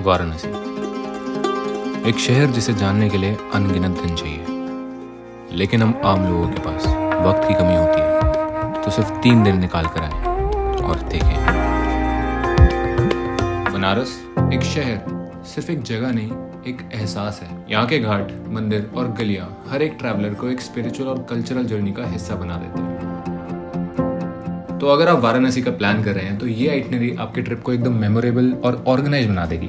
वाराणसी, एक शहर जिसे जानने के लिए अनगिनत दिन चाहिए, लेकिन हम आम लोगों के पास वक्त की कमी होती है, तो सिर्फ 3 दिन निकाल कर आए और देखें। बनारस एक शहर सिर्फ एक जगह नहीं, एक एहसास है। यहाँ के घाट, मंदिर और गलियां हर एक ट्रैवलर को एक स्पिरिचुअल और कल्चरल जर्नी का हिस्सा बना देते हैं। तो अगर आप वाराणसी का प्लान कर रहे हैं तो ये आइटनरी आपके ट्रिप को एकदम मेमोरेबल और ऑर्गेनाइज बना देगी।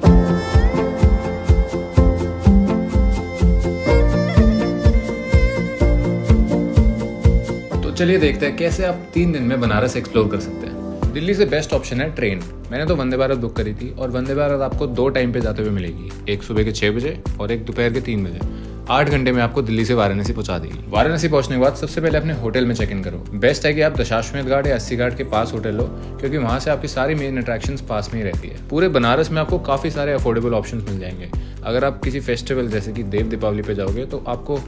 तो चलिए देखते हैं कैसे आप 3 दिन में बनारस एक्सप्लोर कर सकते हैं। दिल्ली से बेस्ट ऑप्शन है ट्रेन। मैंने तो वंदे भारत बुक करी थी और वंदे भारत आपको 2 टाइम पे जाते हुए मिलेगी, एक सुबह के 6 बजे और एक दोपहर के 3 बजे। 8 घंटे में आपको दिल्ली से वाराणसी पहुंचा देगी। वाराणसी पहुंचने के बाद सबसे पहले अपने होटल में चेक इन करो। बेस्ट है कि आप दशाश्वमेध घाट या अस्सी घाट के पास होटल लो, क्योंकि वहां से आपकी सारी मेन अट्रैक्शंस पास में ही रहती है। पूरे बनारस में आपको काफी सारे अफोर्डेबल ऑप्शंस मिल जाएंगे। अगर आप किसी फेस्टिवल जैसे कि देव दीपावली पे जाओगे तो आपको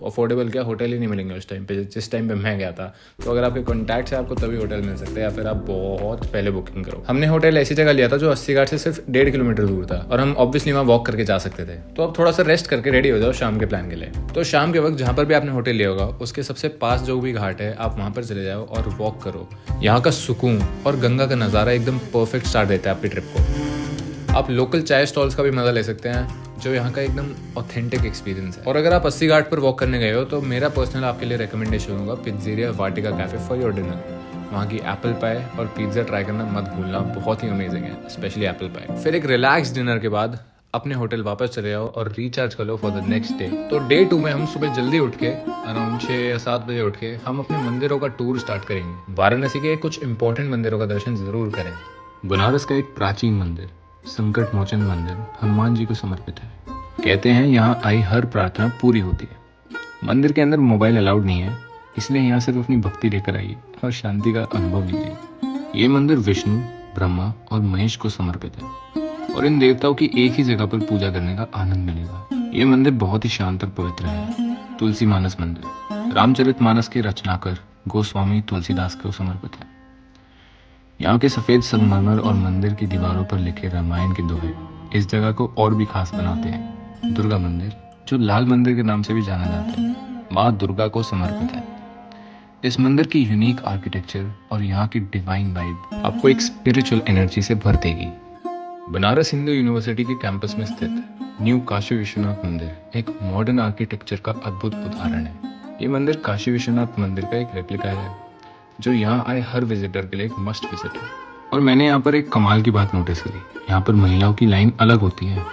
अफोर्डेबल क्या होटल ही नहीं मिलेंगे उस टाइम पे, जिस टाइम पे मैं गया था। तो अगर आपके कॉन्टैक्ट है आपको तभी होटल मिल सकते हैं, या फिर आप बहुत पहले बुकिंग करो। हमने होटल ऐसी जगह लिया था जो अस्सी घाट से सिर्फ 1.5 किलोमीटर दूर था और हम ऑब्वियसली वहाँ वॉक करके जा सकते थे। तो अब थोड़ा सा रेस्ट करके रेडी हो जाओ शाम के प्लान के लिए। तो शाम के वक्त जहाँ पर भी आपने होटल लिया होगा उसके सबसे पास जो भी घाट है आप वहाँ पर चले जाओ और वॉक करो। यहाँ का सुकून और गंगा का नज़ारा एकदम परफेक्ट स्टार्ट देता है आपकी ट्रिप को। आप लोकल चाय स्टॉल्स का भी मजा ले सकते हैं, जो यहाँ का एकदम ऑथेंटिक एक्सपीरियंस है। और अगर आप अस्सी घाट पर वॉक करने गए हो तो मेरा पर्सनल आपके लिए रिकमेंडेशन होगा pizzeria Vatika cafe for your dinner. वहाँ की एप्पल पाई और पिज्ज़ा ट्राई करना मत भूलना, बहुत ही अमेजिंग है, स्पेशली एप्पल पाई। फिर एक रिलैक्स डिनर के बाद अपने होटल वापस चले जाओ और रिचार्ज कर लो फॉर द नेक्स्ट डे। तो डे 2 में हम सुबह जल्दी उठ के अराउंड 6 या 7 बजे उठ के हम अपने मंदिरों का टूर स्टार्ट करेंगे। वाराणसी के कुछ इंपॉर्टेंट मंदिरों का दर्शन जरूर करें। बनारस का एक प्राचीन मंदिर, संकट मोचन मंदिर, हनुमान जी को समर्पित है। कहते हैं यहाँ आई हर प्रार्थना पूरी होती है। मंदिर के अंदर मोबाइल अलाउड नहीं है, इसलिए यहाँ सिर्फ अपनी भक्ति लेकर आइए और शांति का अनुभव लीजिए। ये मंदिर विष्णु, ब्रह्मा और महेश को समर्पित है और इन देवताओं की एक ही जगह पर पूजा करने का आनंद मिलेगा। ये मंदिर बहुत ही शांत और पवित्र है। तुलसी मानस मंदिर, रामचरितमानस के रचनाकार गोस्वामी तुलसीदास को समर्पित है। यहाँ के सफेद संगमरमर और मंदिर की दीवारों पर लिखे रामायण के दोहे इस जगह को और भी खास बनाते हैं। दुर्गा मंदिर, जो लाल मंदिर के नाम से भी जाना जाता है, माँ दुर्गा को समर्पित है। इस मंदिर की यूनिक आर्किटेक्चर और यहाँ की डिवाइन वाइब आपको एक स्पिरिचुअल एनर्जी से भर देगी। बनारस हिंदू यूनिवर्सिटी के कैंपस में स्थित न्यू काशी विश्वनाथ मंदिर एक मॉडर्न आर्किटेक्चर का अद्भुत उदाहरण है। ये मंदिर काशी विश्वनाथ मंदिर का एक रेप्लिका है, जो यहाँ आए हर विजिटर के लिए एक मस्ट विजिट है। और मैंने यहाँ पर एक कमाल की बात नोटिस करी, यहाँ पर महिलाओं की लाइन अलग होती है।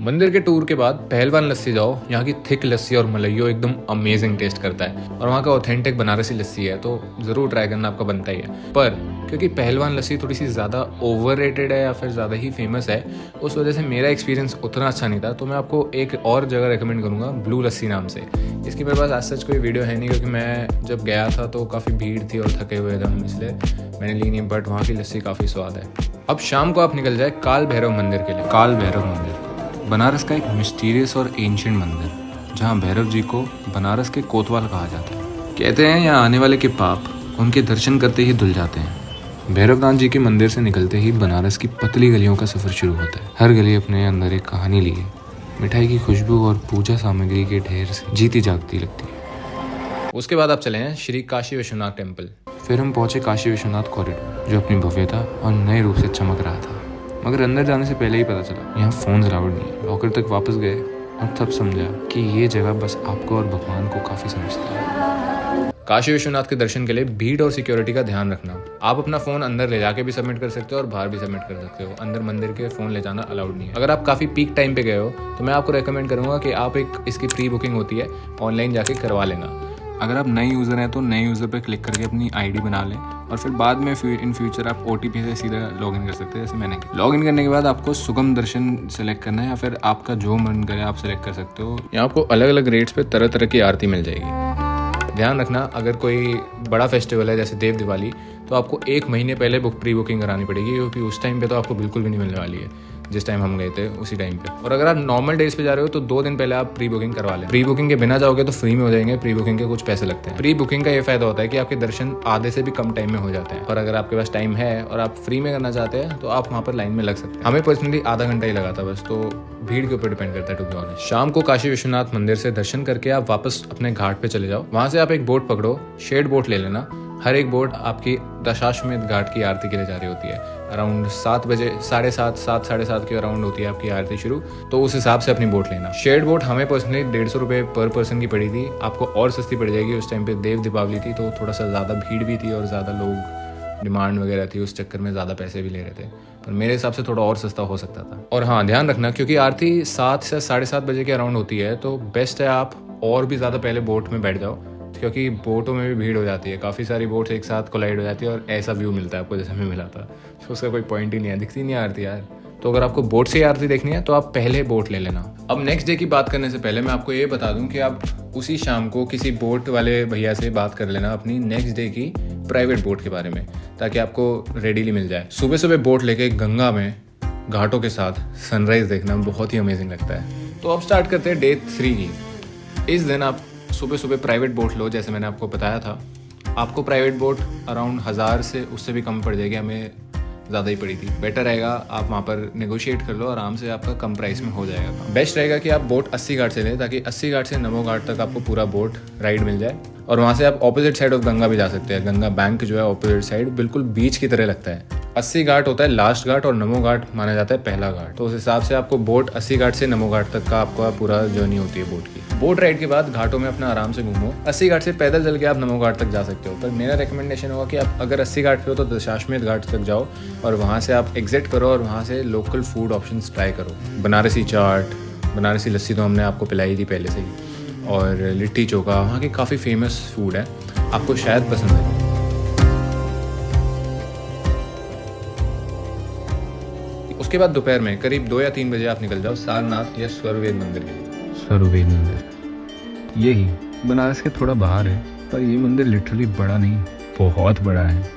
मंदिर के टूर के बाद पहलवान लस्सी जाओ। यहाँ की थिक लस्सी और मलाइयो एकदम अमेजिंग टेस्ट करता है और वहाँ का ऑथेंटिक बनारसी लस्सी है, तो ज़रूर ट्राई करना आपका बनता ही है। पर क्योंकि पहलवान लस्सी थोड़ी सी ज़्यादा ओवररेटेड है या फिर ज़्यादा ही फेमस है, उस वजह से मेरा एक्सपीरियंस उतना अच्छा नहीं था। तो मैं आपको एक और जगह रेकमेंड करूँगा, ब्लू लस्सी नाम से। इसकी मेरे पास आज सच कोई वीडियो है नहीं, क्योंकि मैं जब गया था तो काफ़ी भीड़ थी और थके हुए थे हम, इसलिए मैंने ली नहीं। बट वहाँ की लस्सी काफ़ी स्वाद है। अब शाम को आप निकल जाए काल भैरव मंदिर के लिए। काल भैरव मंदिर बनारस का एक मिस्टीरियस और एंशिएंट मंदिर, जहाँ भैरव जी को बनारस के कोतवाल कहा जाता है। कहते हैं यहाँ आने वाले के पाप उनके दर्शन करते ही धुल जाते हैं। भैरवनाथ जी के मंदिर से निकलते ही बनारस की पतली गलियों का सफर शुरू होता है। हर गली अपने अंदर एक कहानी लिए, मिठाई की खुशबू और पूजा सामग्री के ढेर से जीती जागती लगती है। उसके बाद आप चले हैं श्री काशी विश्वनाथ टेम्पल। फिर हम पहुंचे काशी विश्वनाथ कॉरिडोर, जो अपनी भव्यता और नए रूप से चमक रहा था। मगर अंदर जाने से पहले ही पता चला यहाँ फोन अलाउड नहीं है। लॉकर तक वापस गए और तब समझा कि ये जगह बस आपको और भगवान को काफ़ी समझती है। काशी विश्वनाथ के दर्शन के लिए भीड़ और सिक्योरिटी का ध्यान रखना। आप अपना फ़ोन अंदर ले जाके भी सबमिट कर सकते हो और बाहर भी सबमिट कर सकते हो। अंदर मंदिर के फ़ोन ले जाना अलाउड नहीं है। अगर आप काफ़ी पीक टाइम पे गए हो तो मैं आपको रेकमेंड करूँगा कि आप एक इसकी प्री बुकिंग होती है, ऑनलाइन जाके करवा लेना। अगर आप नए यूज़र हैं तो नए यूज़र पर क्लिक करके अपनी आईडी बना लें और फिर बाद में इन फ्यूचर आप OTP से सीधा लॉगिन कर सकते हैं, जैसे मैंने किया। लॉगिन करने के बाद आपको सुगम दर्शन सेलेक्ट करना है या फिर आपका जो मन करे आप सेलेक्ट कर सकते हो। यहाँ आपको अलग अलग रेट्स पे तरह तरह की आरती मिल जाएगी। ध्यान रखना, अगर कोई बड़ा फेस्टिवल है जैसे देव दिवाली, तो आपको 1 महीने पहले प्री बुकिंग करानी पड़ेगी, क्योंकि उस टाइम पे तो आपको बिल्कुल भी नहीं मिलने वाली है। जिस टाइम हम गए थे उसी टाइम पे। और अगर आप नॉर्मल डेज पे जा रहे हो तो 2 दिन पहले आप प्री बुकिंग करवा लें। प्री बुकिंग के बिना जाओगे तो फ्री में हो जाएंगे, प्री बुकिंग के कुछ पैसे लगते हैं। प्री बुकिंग का ये फायदा होता है कि आपके दर्शन आधे से भी कम टाइम में हो जाते हैं, और अगर आपके पास टाइम है और आप फ्री में करना चाहते हैं तो आप वहाँ पर लाइन में लग सकते हैं। हमें पर्सनली आधा घंटा ही लगा था बस, तो भीड़ के ऊपर डिपेंड करता है टू बी ऑनेस्ट। शाम को काशी विश्वनाथ मंदिर से दर्शन करके आप वापस अपने घाट पे चले जाओ। वहाँ से आप एक बोट पकड़ो, शेड बोट ले लेना। हर एक बोट आपकी दशाश्वमेध घाट की आरती के लिए जा रही होती है। अराउंड 7 बजे, 7:30, 7:30 के अराउंड होती है आपकी आरती शुरू, तो उस हिसाब से अपनी बोट लेना। शेड बोट हमें पर्सनली 150 रुपये पर पर्सन की पड़ी थी, आपको और सस्ती पड़ जाएगी। उस टाइम पे देव दीपावली थी तो थोड़ा सा ज़्यादा भीड़ भी थी और ज़्यादा लोग डिमांड वगैरह थी, उस चक्कर में ज़्यादा पैसे भी ले रहे थे, पर मेरे हिसाब से थोड़ा और सस्ता हो सकता था। और हाँ, ध्यान रखना क्योंकि आरती 7 से 7:30 बजे के अराउंड होती है, तो बेस्ट है आप और भी ज़्यादा पहले बोट में बैठ जाओ, क्योंकि बोटों में भी भीड़ हो जाती है। काफ़ी सारी बोट्स एक साथ कोलाइड हो जाती है और ऐसा व्यू मिलता है आपको जैसे हमें मिला था, तो उसका कोई पॉइंट ही नहीं है, दिखती नहीं आरती यार। तो अगर आपको बोट से आरती देखनी है तो आप पहले बोट ले लेना। अब नेक्स्ट डे की बात करने से पहले मैं आपको ये बता दूं कि आप उसी शाम को किसी बोट वाले भैया से बात कर लेना अपनी नेक्स्ट डे की प्राइवेट बोट के बारे में, ताकि आपको रेडीली मिल जाए। सुबह सुबह बोट लेके गंगा में घाटों के साथ सनराइज देखना बहुत ही अमेजिंग लगता है। तो अब स्टार्ट करते हैं डे 3 की। इस दिन आप सुबह सुबह प्राइवेट बोट लो, जैसे मैंने आपको बताया था। आपको प्राइवेट बोट अराउंड 1000 से उससे भी कम पड़ जाएगी, हमें ज़्यादा ही पड़ी थी। बेटर रहेगा आप वहाँ पर नेगोशिएट कर लो, आराम से आपका कम प्राइस में हो जाएगा। बेस्ट रहेगा कि आप बोट 80 घाट से लें, ताकि 80 घाट से नमो घाट तक आपको पूरा बोट राइड मिल जाए। और वहाँ से आप ऑपोजिट साइड ऑफ गंगा भी जा सकते हैं। गंगा बैंक जो है ऑपोजिट साइड बिल्कुल बीच की तरह लगता है। 80 घाट होता है लास्ट घाट और नमो घाट माना जाता है पहला घाट, तो उस हिसाब से आपको बोट 80 घाट से नमो घाट तक का आपका पूरा जर्नी होती है बोट की। बोट राइड के बाद घाटों में अपना आराम से घूमो। 80 घाट से पैदल चल के आप नमो घाट तक जा सकते हो, पर मेरा रिकमेंडेशन होगा कि आप अगर 80 घाट पे हो तो दशाश्वमेध घाट तक जाओ और वहाँ से आप एग्जिट करो और वहाँ से लोकल फूड ऑप्शंस ट्राई करो। बनारसी चाट, बनारसी लस्सी तो हमने आपको पिलाई थी पहले से ही, और लिट्टी चोखा वहाँ की काफ़ी फेमस फूड है, आपको शायद पसंद है। उसके बाद दोपहर में करीब 2 या 3 बजे आप निकल जाओ सारनाथ या स्वरवेद मंदिर के लिए। स्वरवेद मंदिर यही बनारस के थोड़ा बाहर है, पर ये मंदिर लिटरली बड़ा नहीं, बहुत बड़ा है।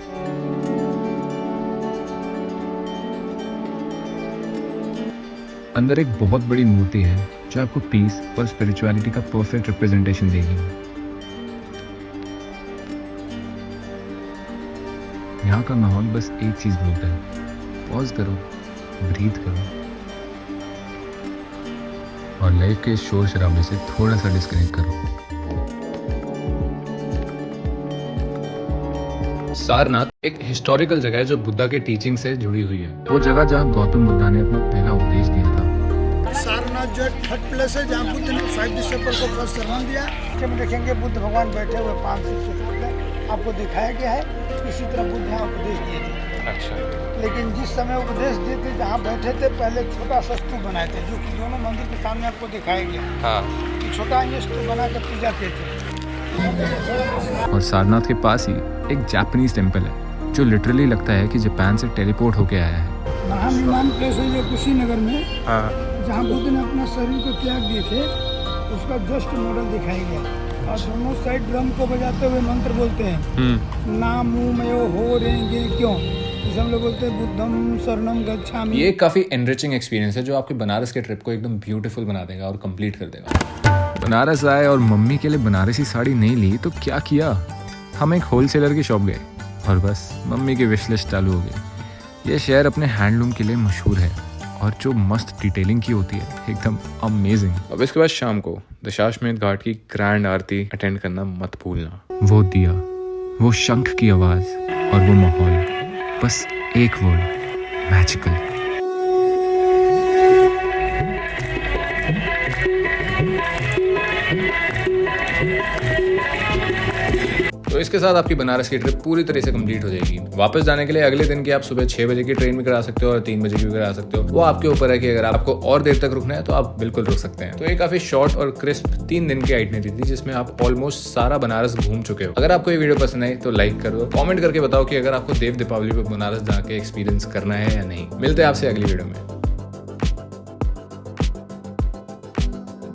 अंदर एक बहुत बड़ी मूर्ति है जो आपको पीस और स्पिरिचुअलिटी का परफेक्ट रिप्रेजेंटेशन देगी। यहाँ का माहौल बस एक चीज बोलता है, पॉज करो, ब्रीथ करो और लाइफ के शोर शराबे से थोड़ा सा डिस्कनेक्ट करो। सारनाथ एक हिस्टोरिकल जगह है जो बुद्धा के टीचिंग से जुड़ी हुई है। वो जगह जहाँ गौतम बुद्धा ने अपना पहला उपदेश दिया था। सारनाथ जो थर्ड प्लेस है जहाँ बुद्ध ने 5 दिसंबर को फर्स्ट sermon दिया। इसमें देखेंगे बुद्ध भगवान बैठे हुए 500 से पहले आपको दिखाया गया है। इसी तरह बुद्ध यहाँ उपदेश दिए थे। अच्छा। लेकिन जिस समय उपदेश दिए थे जहाँ बैठे थे पहले छोटा सा स्तूप बनाए थे, जो कि दोनों मंदिर के सामने आपको दिखाया गया। हाँ। छोटा ये स्तूप बना कर पूजा किए थे। और सारनाथ के पास ही एक जापानीज टेम्पल है जो लिटरली लगता है कि जापान से टेलीपोर्ट होके आया है। महाविमान प्लेस है जो कुशीनगर में, हाँ। जहाँ बुद्ध ने अपना शरीर को त्याग दिए थे, उसका जस्ट मॉडल दिखाया गया। और दोनों साइड ड्रम को बजाते हुए मंत्र बोलते हैं, नामू मयो हो रेंगे क्यों, जैसे हम लोग बोलते हैं बुद्धम शरणम गच्छामि। ये काफ़ी एनरिचिंग एक्सपीरियंस है जो आपके बनारस के ट्रिप को एकदम ब्यूटीफुल बना देगा और कंप्लीट कर देगा। बनारस आए और मम्मी के लिए बनारसी साड़ी नहीं ली तो क्या किया, हम एक होलसेलर की शॉप गए और बस मम्मी की विश लिस्ट चालू हो गई। ये शहर अपने हैंडलूम के लिए मशहूर है और जो मस्त डिटेलिंग की होती है एकदम अमेजिंग। अब इसके बाद शाम को दशाश्वमेध घाट की ग्रैंड आरती अटेंड करना मत भूलना। वो दिया, वो शंख की आवाज और वो माहौल, बस एक वर्ड, मैजिकल। तो इसके साथ आपकी बनारस की ट्रिप पूरी तरह से कंप्लीट हो जाएगी। वापस जाने के लिए अगले दिन की आप सुबह 6 बजे की ट्रेन भी करा सकते हो और 3 बजे की भी करा सकते हो। वो आपके ऊपर है कि अगर आपको और देर तक रुकना है तो आप बिल्कुल रुक सकते हैं। तो ये काफी शॉर्ट और क्रिस्प 3 दिन की आइटनरी थी जिसमें आप ऑलमोस्ट सारा बनारस घूम चुके हो। अगर आपको ये वीडियो पसंद आई तो लाइक कर दो, कॉमेंट करके बताओ कि अगर आपको देव दीपावली पर बनारस जाके एक्सपीरियंस करना है या नहीं। मिलते हैं आपसे अगली वीडियो में।